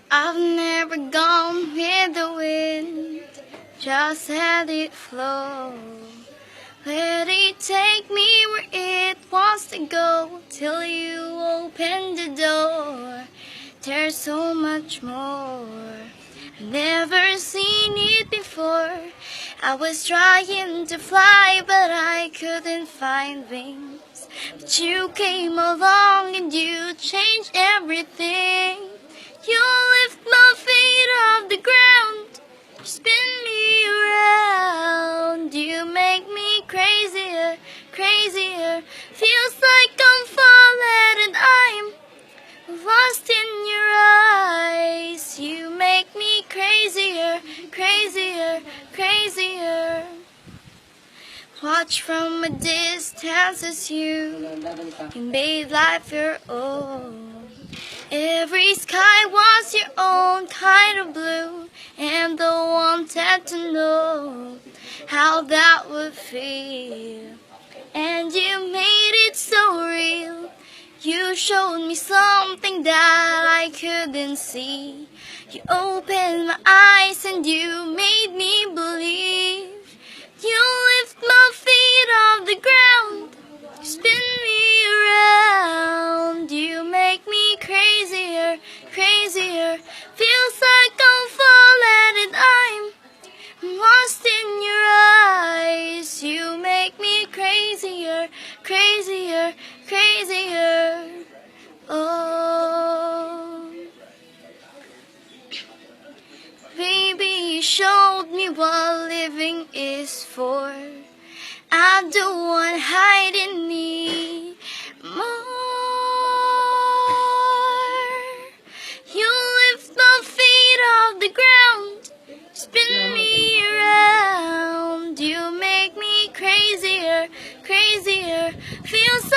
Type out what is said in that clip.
I've never gone with the wind, just let it flow. Let it take me where it wants to go, till you open the door. There's so much more, I've never seen it before. I was trying to fly, but I couldn't find wings. But you came along and you changed everything. You lift my feet off the ground, you spin me around. You make me crazier, crazier. Feels like I'm falling and I'm lost in your eyes. You make me crazier, crazier, crazier. Watch from a distance as you made life your own. Every sky was your own kind of blue, and the wanted to know how that would feel. And you made it so real. You showed me something that I couldn't see. You opened my eyes and you made me believe. You lift my feet off the ground, you spin me around. You make me crazier, crazier. Feels like I'm falling and I'm lost in your eyes. You make me crazier, crazier, crazier. Oh, baby, you showed me what living is for. I don't want to hide anymore. You lift my feet off the ground, spin me around. You make me crazier, crazier. Feels